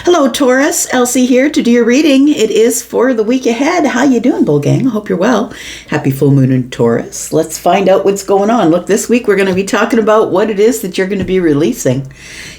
Hello, Taurus. Elsie here to do your reading. It is for the week ahead. How you doing, Bull Gang? I hope you're well. Happy full moon in Taurus. Let's find out what's going on. Look, this week we're going to be talking about what it is that you're going to be releasing,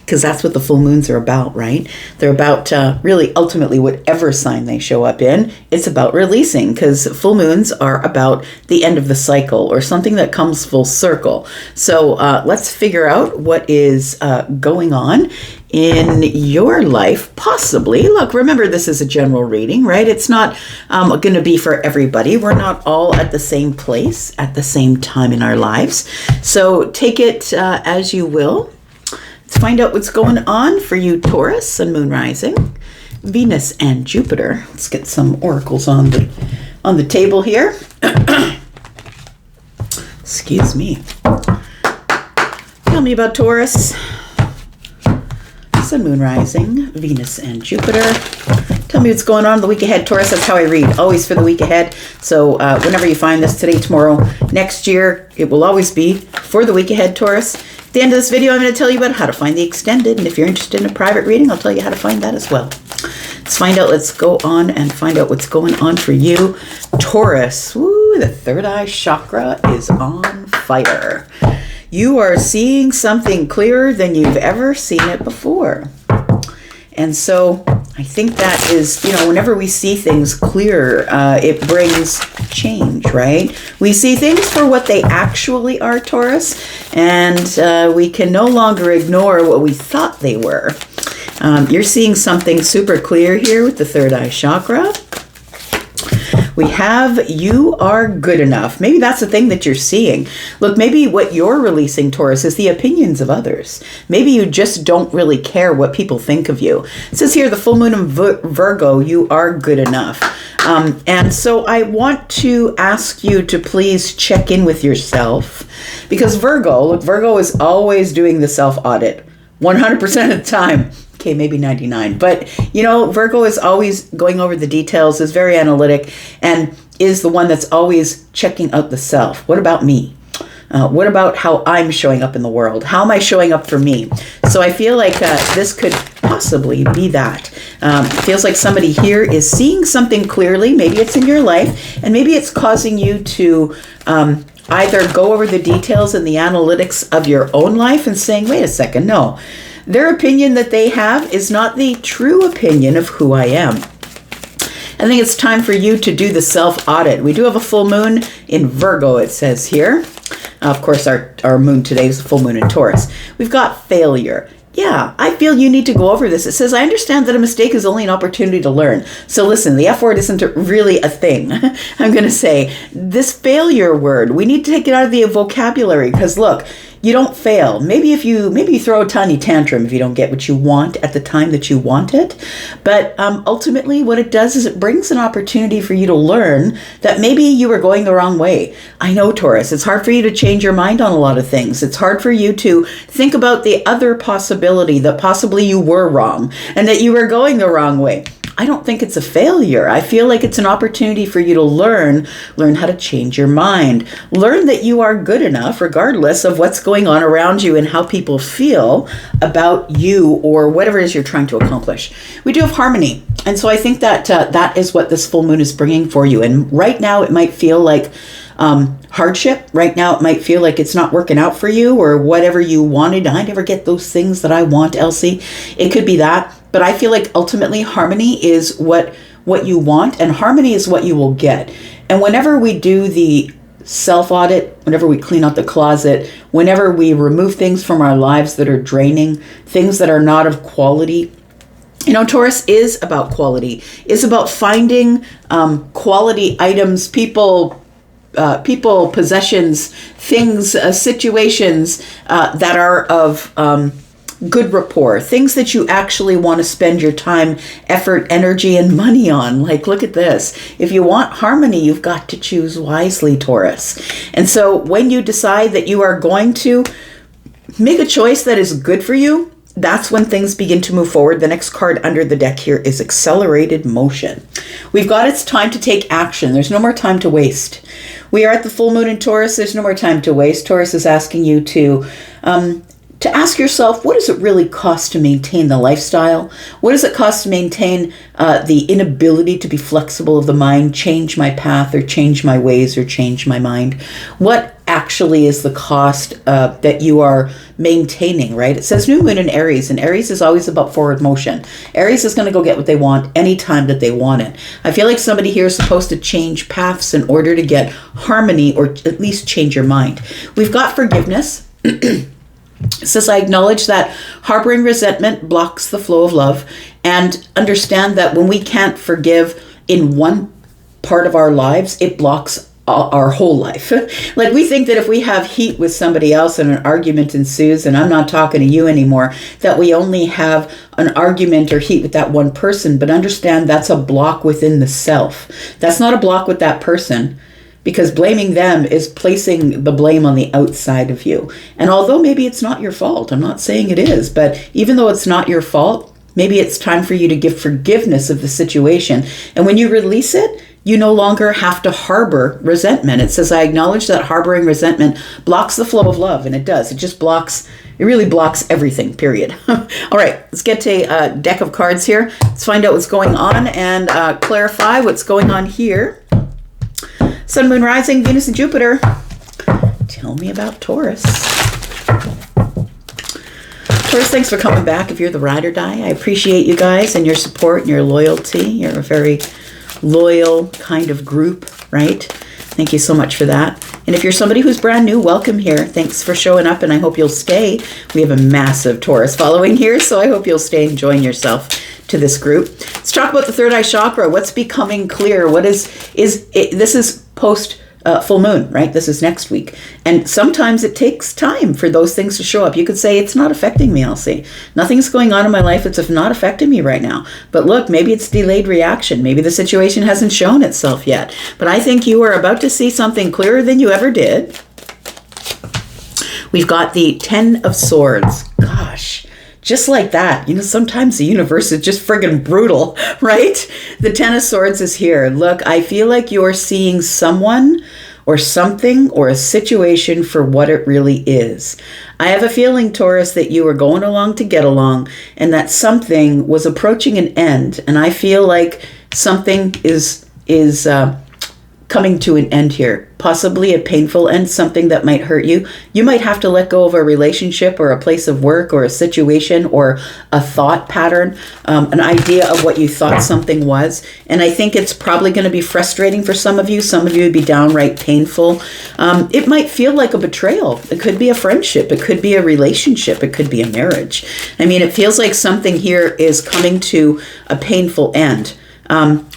because that's what the full moons are about, right? They're about really ultimately whatever sign they show up in. It's about releasing, because full moons are about the end of the cycle or something that comes full circle. So let's figure out what is going on in your life, possibly. Look, remember, this is a general reading, right? It's not going to be for everybody. We're not all at the same place at the same time in our lives. So take it as you will. Let's find out what's going on for you, Taurus, Sun, Moon, Rising, Venus, and Jupiter. Let's get some oracles on the table here. Excuse me. Tell me about Taurus. Sun, Moon, Rising, Venus, and Jupiter. Tell me what's going on the week ahead, Taurus. That's how I read, always for the week ahead. So whenever you find this, today, tomorrow, next year, it will always be for the week ahead, Taurus. At the end of this video, I'm going to tell you about how to find the extended. And if you're interested in a private reading, I'll tell you how to find that as well. Let's find out. Let's go on and find out what's going on for you, Taurus. Woo, the third eye chakra is on fire. You are seeing something clearer than you've ever seen it before. And so I think that is, whenever we see things clearer, it brings change, right? We see things for what they actually are, Taurus, and we can no longer ignore what we thought they were. You're seeing something super clear here with the third eye chakra. We have, you are good enough. Maybe that's the thing that you're seeing. Look, maybe what you're releasing, Taurus, is the opinions of others. Maybe you just don't really care what people think of you. It says here, the full moon in Virgo, you are good enough. And so I want to ask you to please check in with yourself, because Virgo is always doing the self-audit 100% of the time. Okay, maybe 99. But, Virgo is always going over the details, is very analytic, and is the one that's always checking out the self. What about me? What about how I'm showing up in the world? How am I showing up for me? So I feel like this could possibly be that. It feels like somebody here is seeing something clearly. Maybe it's in your life, and maybe it's causing you to either go over the details and the analytics of your own life and saying, wait a second, no. Their opinion that they have is not the true opinion of who I am. I think it's time for you to do the self-audit. We do have a full moon in Virgo, it says here. Of course, our moon today is a full moon in Taurus. We've got failure. Yeah, I feel you need to go over this. It says, I understand that a mistake is only an opportunity to learn. So listen, the F word isn't really a thing. I'm going to say this failure word, we need to take it out of the vocabulary, because look, you don't fail. Maybe you throw a tiny tantrum if you don't get what you want at the time that you want it. But ultimately what it does is it brings an opportunity for you to learn that maybe you were going the wrong way. I know, Taurus, it's hard for you to change your mind on a lot of things. It's hard for you to think about the other possibility that possibly you were wrong and that you were going the wrong way. I don't think it's a failure. I feel like it's an opportunity for you to learn how to change your mind. Learn that you are good enough regardless of what's going on around you and how people feel about you or whatever it is you're trying to accomplish. We do have harmony. And so I think that that is what this full moon is bringing for you. And right now it might feel like hardship. Right now it might feel like it's not working out for you or whatever you wanted. I never get those things that I want, Elsie. It could be that. But I feel like ultimately harmony is what you want, and harmony is what you will get. And whenever we do the self-audit, whenever we clean out the closet, whenever we remove things from our lives that are draining, things that are not of quality, Taurus is about quality, is about finding quality items, people, possessions, things, situations that are of good rapport, things that you actually want to spend your time, effort, energy, and money on. Like, look at this. If you want harmony, you've got to choose wisely, Taurus. And so when you decide that you are going to make a choice that is good for you, that's when things begin to move forward. The next card under the deck here is accelerated motion. We've got it's time to take action. There's no more time to waste. We are at the full moon in Taurus. There's no more time to waste. Taurus is asking you to to ask yourself, what does it really cost to maintain the lifestyle? What does it cost to maintain the inability to be flexible of the mind, change my path or change my ways or change my mind? What actually is the cost that you are maintaining, right? It says new moon in Aries, and Aries is always about forward motion. Aries is going to go get what they want anytime that they want it. I feel like somebody here is supposed to change paths in order to get harmony or at least change your mind. We've got forgiveness. It says, I acknowledge that harboring resentment blocks the flow of love, and understand that when we can't forgive in one part of our lives, it blocks our whole life. Like, we think that if we have heat with somebody else and an argument ensues, and I'm not talking to you anymore, that we only have an argument or heat with that one person. But understand that's a block within the self. That's not a block with that person. Because blaming them is placing the blame on the outside of you. And although maybe it's not your fault, I'm not saying it is, but even though it's not your fault, maybe it's time for you to give forgiveness of the situation. And when you release it, you no longer have to harbor resentment. It says, I acknowledge that harboring resentment blocks the flow of love. And it does. It just blocks, it really blocks everything, period. All right, let's get to a deck of cards here. Let's find out what's going on and clarify what's going on here. Sun, Moon, Rising, Venus, and Jupiter. Tell me about Taurus. Taurus, thanks for coming back. If you're the ride or die, I appreciate you guys and your support and your loyalty. You're a very loyal kind of group, right? Thank you so much for that. And if you're somebody who's brand new, welcome here. Thanks for showing up, and I hope you'll stay. We have a massive Taurus following here, so I hope you'll stay and join yourself to this group. Let's talk about the third eye chakra. What's becoming clear? What this is post full moon, right? This is next week. And sometimes it takes time for those things to show up. You could say, it's not affecting me, Elsie. Nothing's going on in my life. It's not affecting me right now. But look, maybe it's delayed reaction. Maybe the situation hasn't shown itself yet. But I think you are about to see something clearer than you ever did. We've got the 10 of Swords. Gosh. Just like that. You know, sometimes the universe is just friggin' brutal, right? The 10 of Swords is here. Look, I feel like you're seeing someone or something or a situation for what it really is. I have a feeling, Taurus, that you were going along to get along and that something was approaching an end. And I feel like something is coming to an end here, possibly a painful end, something that might hurt you. You might have to let go of a relationship or a place of work or a situation or a thought pattern, an idea of what you thought something was. And I think it's probably going to be frustrating for some of you. Some of you would be downright painful. It might feel like a betrayal. It could be a friendship. It could be a relationship. It could be a marriage. I mean, it feels like something here is coming to a painful end.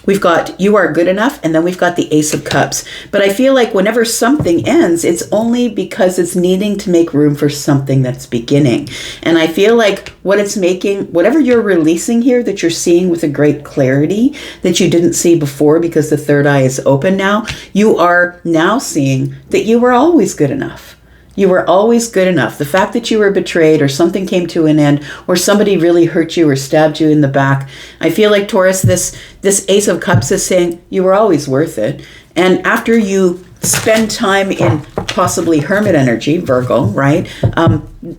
We've got you are good enough, and then we've got the Ace of Cups. But I feel like whenever something ends, it's only because it's needing to make room for something that's beginning. And I feel like what it's making, whatever you're releasing here that you're seeing with a great clarity that you didn't see before because the third eye is open now, you are now seeing that you were always good enough. You were always good enough. The fact that you were betrayed or something came to an end or somebody really hurt you or stabbed you in the back, I feel like, Taurus, this Ace of Cups is saying you were always worth it. And after you spend time in possibly hermit energy, Virgo, right,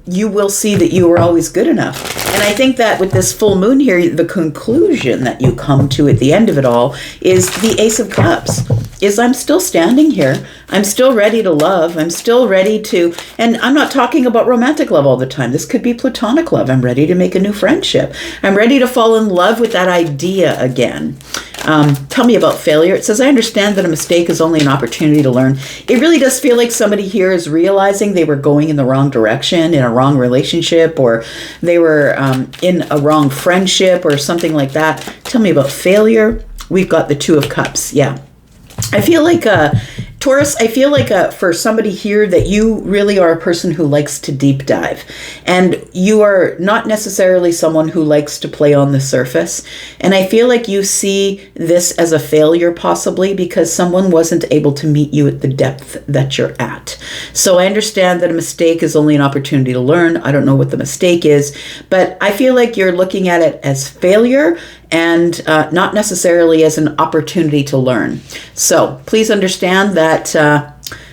you will see that you were always good enough. And I think that with this full moon here, the conclusion that you come to at the end of it all is the Ace of Cups. Is I'm still standing here. I'm still ready to love. I'm still ready to, and I'm not talking about romantic love all the time. This could be platonic love. I'm ready to make a new friendship. I'm ready to fall in love with that idea again. Tell me about failure. It says, I understand that a mistake is only an opportunity to learn. It really does feel like somebody here is realizing they were going in the wrong direction, in a wrong relationship, or they were in a wrong friendship or something like that. Tell me about failure. We've got the Two of Cups. Yeah. I feel like, Taurus, I feel like for somebody here that you really are a person who likes to deep dive. And you are not necessarily someone who likes to play on the surface. And I feel like you see this as a failure possibly because someone wasn't able to meet you at the depth that you're at. So I understand that a mistake is only an opportunity to learn. I don't know what the mistake is, but I feel like you're looking at it as failure and not necessarily as an opportunity to learn. So please understand that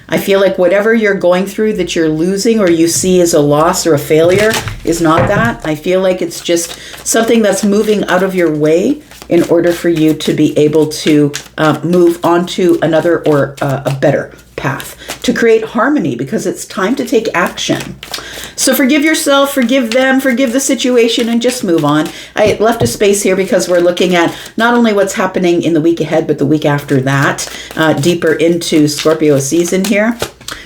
I feel like whatever you're going through that you're losing or you see as a loss or a failure is not that. I feel like it's just something that's moving out of your way in order for you to be able to move on to another or a better path, to create harmony, because it's time to take action. So forgive yourself, forgive them, forgive the situation, and just move on. I left a space here because we're looking at not only what's happening in the week ahead, but the week after that, deeper into Scorpio season here.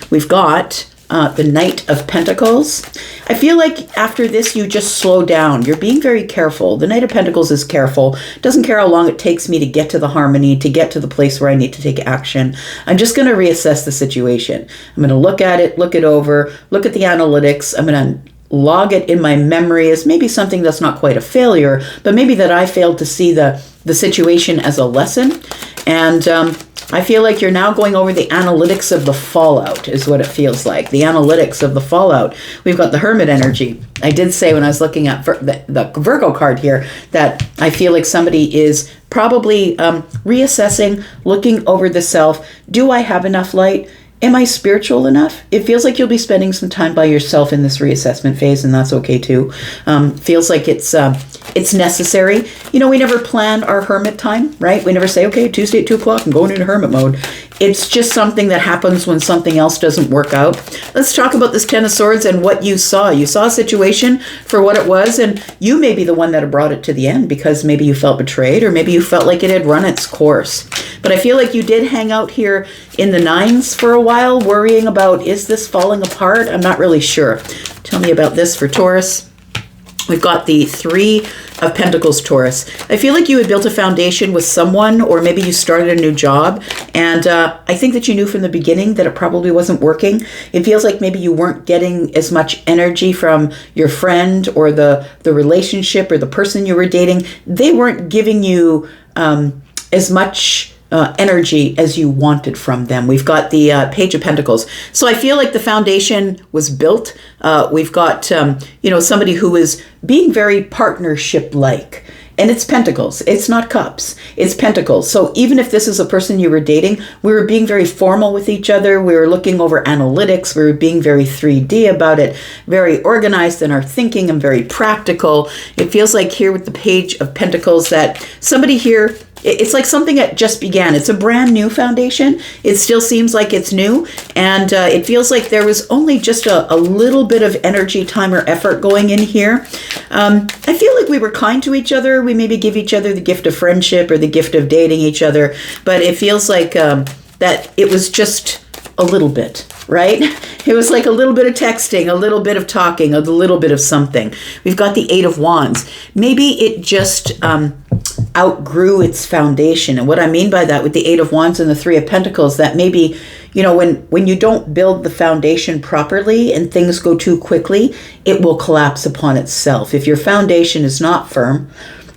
We've got the Knight of Pentacles. I feel like after this, you just slow down. You're being very careful. The Knight of Pentacles is careful. Doesn't care how long it takes me to get to the harmony, to get to the place where I need to take action. I'm just going to reassess the situation. I'm going to look at it, look it over, look at the analytics. I'm going to log it in my memory as maybe something that's not quite a failure, but maybe that I failed to see the situation as a lesson. And I feel like you're now going over the analytics of the fallout is what it feels like. The analytics of the fallout. We've got the Hermit energy. I did say when I was looking at the Virgo card here that I feel like somebody is probably reassessing, looking over the self. Do I have enough light? Am I spiritual enough? It feels like you'll be spending some time by yourself in this reassessment phase, and that's okay too. Feels like it's necessary. You know, we never plan our hermit time, right? We never say, okay, Tuesday at 2 o'clock, I'm going into hermit mode. It's just something that happens when something else doesn't work out. Let's talk about this Ten of Swords and what you saw. You saw a situation for what it was, and you may be the one that brought it to the end because maybe you felt betrayed or maybe you felt like it had run its course. But I feel like you did hang out here in the nines for a while, worrying about, is this falling apart? I'm not really sure. Tell me about this for Taurus. We've got the Three of Pentacles, Taurus. I feel like you had built a foundation with someone, or maybe you started a new job, and I think that you knew from the beginning that it probably wasn't working. It feels like maybe you weren't getting as much energy from your friend or the relationship or the person you were dating. They weren't giving you as much energy as you wanted from them. We've got the Page of Pentacles. So I feel like the foundation was built. We've got, somebody who is being very partnership-like. And it's pentacles. It's not cups. It's pentacles. So even if this is a person you were dating, we were being very formal with each other. We were looking over analytics. We were being very 3D about it, very organized in our thinking and very practical. It feels like here with the Page of Pentacles that somebody here, it's like something that just began. It's a brand new foundation. It still seems like it's new. And it feels like there was only just a little bit of energy, time, or effort going in here. I feel like we were kind to each other. We maybe give each other the gift of friendship or the gift of dating each other. But it feels like that it was just a little bit, right? It was like a little bit of texting, a little bit of talking, a little bit of something. We've got the Eight of Wands. Maybe it just outgrew its foundation. And what I mean by that with the Eight of Wands and the Three of Pentacles, that maybe, when you don't build the foundation properly and things go too quickly, it will collapse upon itself. If your foundation is not firm,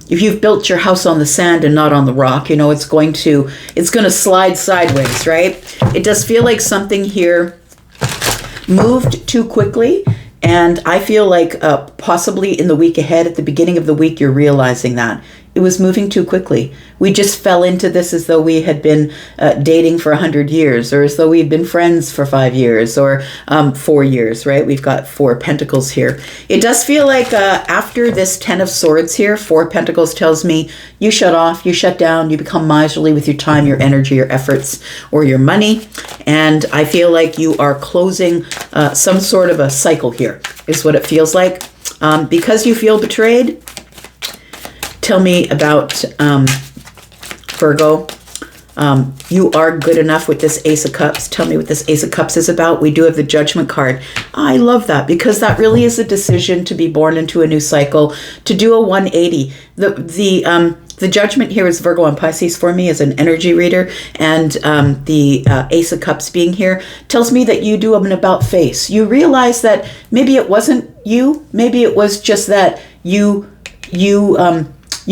if you've built your house on the sand and not on the rock, it's going to slide sideways, right? It does feel like something here moved too quickly. And I feel like possibly in the week ahead, at the beginning of the week, you're realizing that. It was moving too quickly. We just fell into this as though we had been dating for 100 years, or as though we'd been friends for 5 years, or 4 years, right? We've got Four Pentacles here. It does feel like after this Ten of Swords here, Four Pentacles tells me you shut off, you shut down, you become miserly with your time, your energy, your efforts, or your money. And I feel like you are closing some sort of a cycle here, is what it feels like. Because you feel betrayed. Tell me about Virgo. You are good enough with this Ace of Cups. Tell me what this Ace of Cups is about. We do have the Judgment card. I love that because that really is a decision to be born into a new cycle, to do a 180. The Judgment here is Virgo and Pisces for me as an energy reader, and the Ace of Cups being here tells me that you do an about face. You realize that maybe it wasn't you. Maybe it was just that you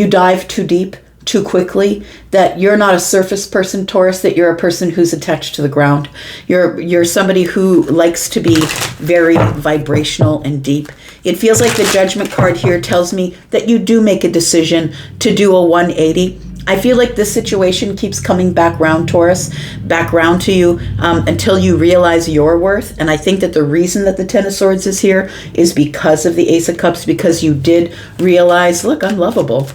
dive too deep, too quickly, that you're not a surface person, Taurus, that you're a person who's attached to the ground. You're somebody who likes to be very vibrational and deep. It feels like the Judgment card here tells me that you do make a decision to do a 180. I feel like this situation keeps coming back round, Taurus, back round to you until you realize your worth. And I think that the reason that the Ten of Swords is here is because of the Ace of Cups, because you did realize, look, I'm lovable.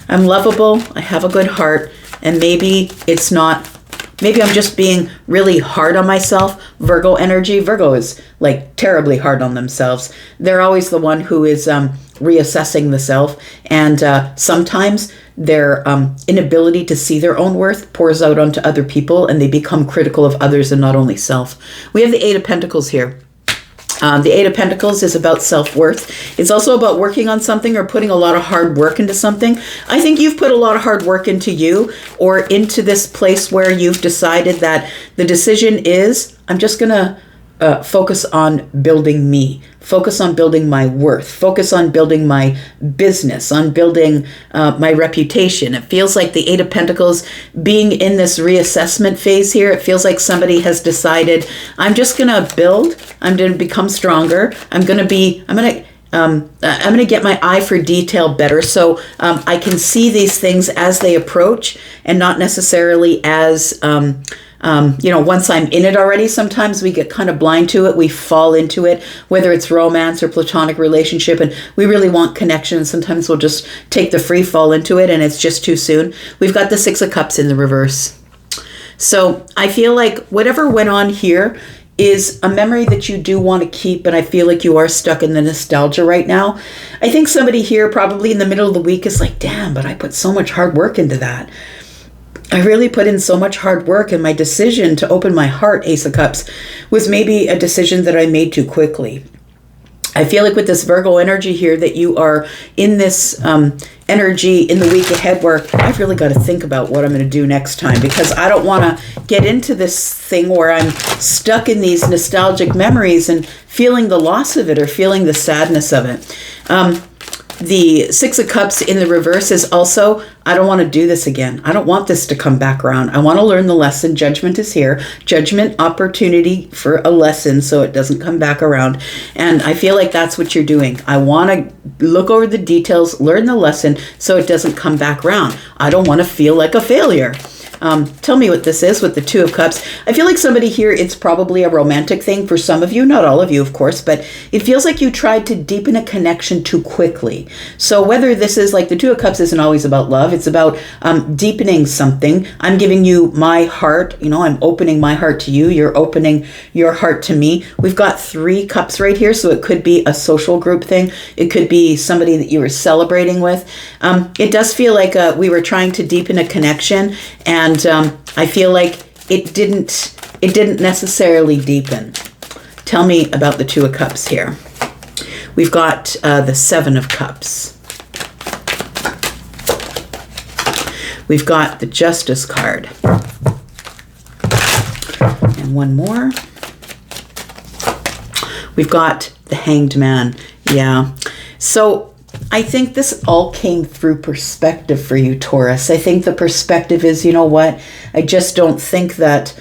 I'm lovable. I have a good heart. And maybe it's not, maybe I'm just being really hard on myself. Virgo energy. Virgo is like terribly hard on themselves. They're always the one who is reassessing the self. And sometimes their inability to see their own worth pours out onto other people, and they become critical of others and not only self. We have the Eight of Pentacles here. The Eight of Pentacles is about self-worth. It's also about working on something or putting a lot of hard work into something. I think you've put a lot of hard work into you, or into this place where you've decided that the decision is, I'm just going to focus on building me, focus on building my worth, focus on building my business, on building my reputation. It feels like the Eight of Pentacles being in this reassessment phase here. It feels like somebody has decided, I'm just going to build, I'm going to become stronger. I'm going to get my eye for detail better, so I can see these things as they approach and not necessarily as once I'm in it already. Sometimes we get kind of blind to it. We fall into it, whether it's romance or platonic relationship, and we really want connection. Sometimes we'll just take the free fall into it, and it's just too soon. We've got the Six of Cups in the reverse. So I feel like whatever went on here is a memory that you do want to keep, and I feel like you are stuck in the nostalgia right now. I think somebody here probably in the middle of the week is like, damn, but I put so much hard work into that. I really put in so much hard work, and my decision to open my heart, Ace of Cups, was maybe a decision that I made too quickly. I feel like with this Virgo energy here that you are in this energy in the week ahead where I've really got to think about what I'm going to do next time, because I don't want to get into this thing where I'm stuck in these nostalgic memories and feeling the loss of it or feeling the sadness of it. The Six of Cups in the reverse is also, I don't want to do this again. I don't want this to come back around. I want to learn the lesson. Judgment is here. Judgment, opportunity for a lesson so it doesn't come back around. And I feel like that's what you're doing. I want to look over the details, learn the lesson so it doesn't come back around. I don't want to feel like a failure. Tell me what this is with the Two of Cups. I feel like somebody here, it's probably a romantic thing for some of you, not all of you, of course, but it feels like you tried to deepen a connection too quickly. So whether this is like the Two of Cups isn't always about love, it's about deepening something. I'm giving you my heart, I'm opening my heart to you. You're opening your heart to me. We've got 3 cups right here, so it could be a social group thing. It could be somebody that you were celebrating with. It does feel like we were trying to deepen a connection, and I feel like it didn't necessarily deepen. Tell me about the Two of Cups here. We've got the Seven of Cups. We've got the Justice card. And one more. We've got the Hanged Man. Yeah. So I think this all came through perspective for you, Taurus. I think the perspective is, you know what? I just don't think that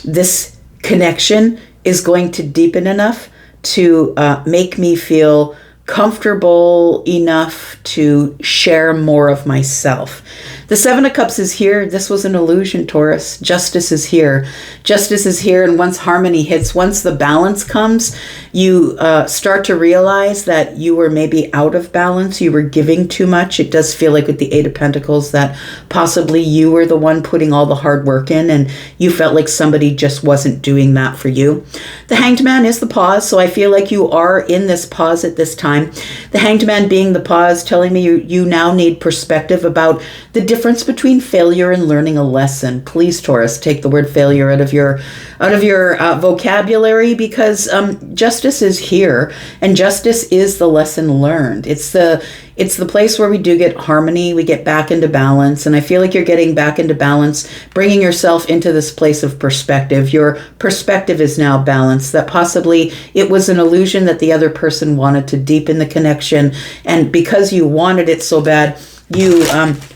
this connection is going to deepen enough to make me feel comfortable enough to share more of myself. The Seven of Cups is here. This was an illusion, Taurus. Justice is here. Justice is here, and once harmony hits, once the balance comes, you start to realize that you were maybe out of balance. You were giving too much. It does feel like with the Eight of Pentacles that possibly you were the one putting all the hard work in, and you felt like somebody just wasn't doing that for you. The Hanged Man is the pause, so I feel like you are in this pause at this time. The Hanged Man being the pause, telling me you now need perspective about the difference between failure and learning a lesson. Please, Taurus, take the word failure out of your vocabulary, because justice is here, and justice is the lesson learned. It's the place where we do get harmony, we get back into balance, and I feel like you're getting back into balance, bringing yourself into this place of perspective. Your perspective is now balanced, that possibly it was an illusion that the other person wanted to deepen the connection, and because you wanted it so bad, you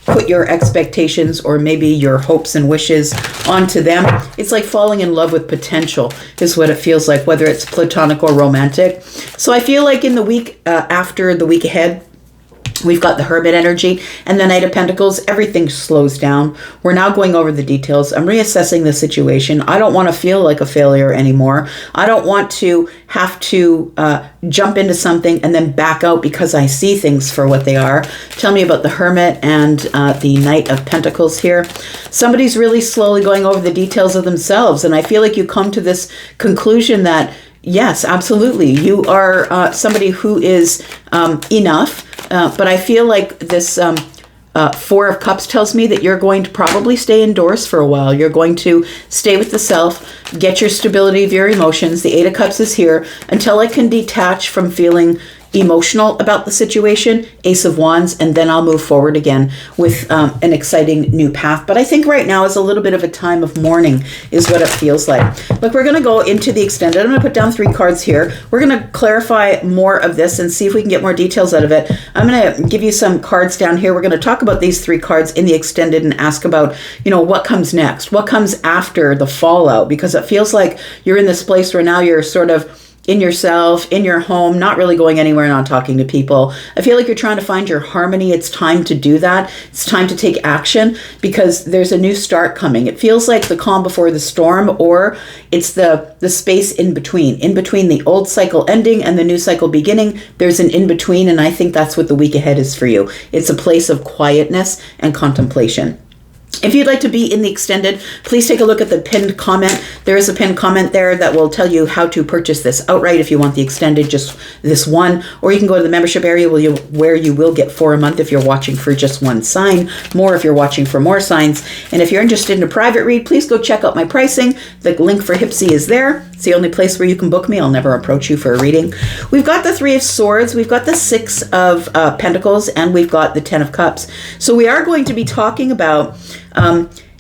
put your expectations or maybe your hopes and wishes onto them. It's like falling in love with potential is what it feels like, whether it's platonic or romantic. So I feel like in the week after the week ahead, We've got the Hermit energy and the Knight of Pentacles. Everything slows down. We're now going over the details. I'm reassessing the situation. I don't want to feel like a failure anymore. I don't want to have to jump into something and then back out because I see things for what they are. Tell me about the Hermit and the Knight of Pentacles here. Somebody's really slowly going over the details of themselves. And I feel like you come to this conclusion that yes, absolutely. You are somebody who is enough, but I feel like this Four of Cups tells me that you're going to probably stay indoors for a while. You're going to stay with the self, get your stability of your emotions. The Eight of Cups is here until I can detach from feeling emotional about the situation, Ace of Wands, and then I'll move forward again with an exciting new path. But I think right now is a little bit of a time of mourning is what it feels like. Look, we're going to go into the extended. I'm going to put down 3 cards here. We're going to clarify more of this and see if we can get more details out of it. I'm going to give you some cards down here. We're going to talk about these 3 cards in the extended and ask about, you know, what comes next? What comes after the fallout? Because it feels like you're in this place where now you're sort of in yourself, in your home, not really going anywhere, not talking to people. I feel like you're trying to find your harmony. It's time to do that. It's time to take action because there's a new start coming. It feels like the calm before the storm, or it's the space in between the old cycle ending and the new cycle beginning. There's an in between, and I think that's what the week ahead is for you. It's a place of quietness and contemplation. If you'd like to be in the extended, please take a look at the pinned comment. There is a pinned comment there that will tell you how to purchase this outright if you want the extended, just this one. Or you can go to the membership area where you will get 4 a month if you're watching for just one sign, more if you're watching for more signs. And if you're interested in a private read, please go check out my pricing. The link for Hypsee is there. It's the only place where you can book me. I'll never approach you for a reading. We've got the 3 of Swords, we've got the 6 of Pentacles, and we've got the 10 of Cups. So we are going to be talking about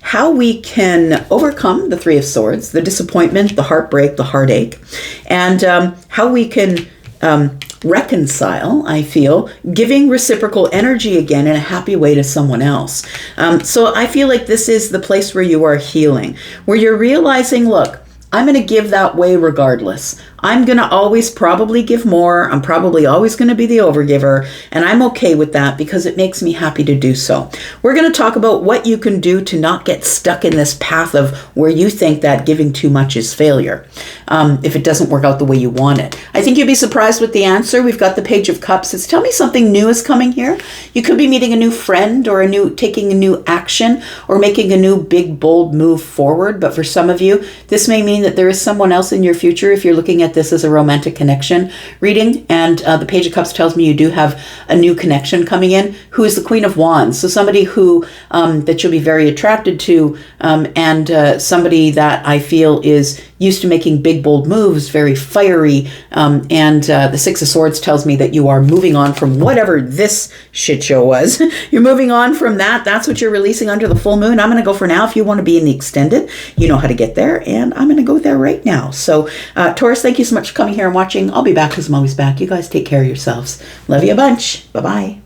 how we can overcome the 3 of Swords, the disappointment, the heartbreak, the heartache, and how we can reconcile, I feel, giving reciprocal energy again in a happy way to someone else. So I feel like this is the place where you are healing, where you're realizing, look, I'm going to give that way regardless. I'm going to always probably give more. I'm probably always going to be the overgiver, and I'm okay with that because it makes me happy to do so. We're going to talk about what you can do to not get stuck in this path of where you think that giving too much is failure, if it doesn't work out the way you want it. I think you'd be surprised with the answer. We've got the Page of Cups. It's tell me something new is coming here. You could be meeting a new friend or taking a new action or making a new big, bold move forward. But for some of you, this may mean that there is someone else in your future if you're looking at this as a romantic connection reading. And the Page of Cups tells me you do have a new connection coming in, who is the Queen of Wands. So somebody who that you'll be very attracted to, and somebody that I feel is used to making big, bold moves, very fiery. And the 6 of Swords tells me that you are moving on from whatever this shit show was. You're moving on from that. That's what you're releasing under the full moon. I'm going to go for now. If you want to be in the extended, you know how to get there. And I'm going to go there right now. So Taurus, thank you so much for coming here and watching. I'll be back because I'm always back. You guys take care of yourselves. Love you a bunch. Bye-bye.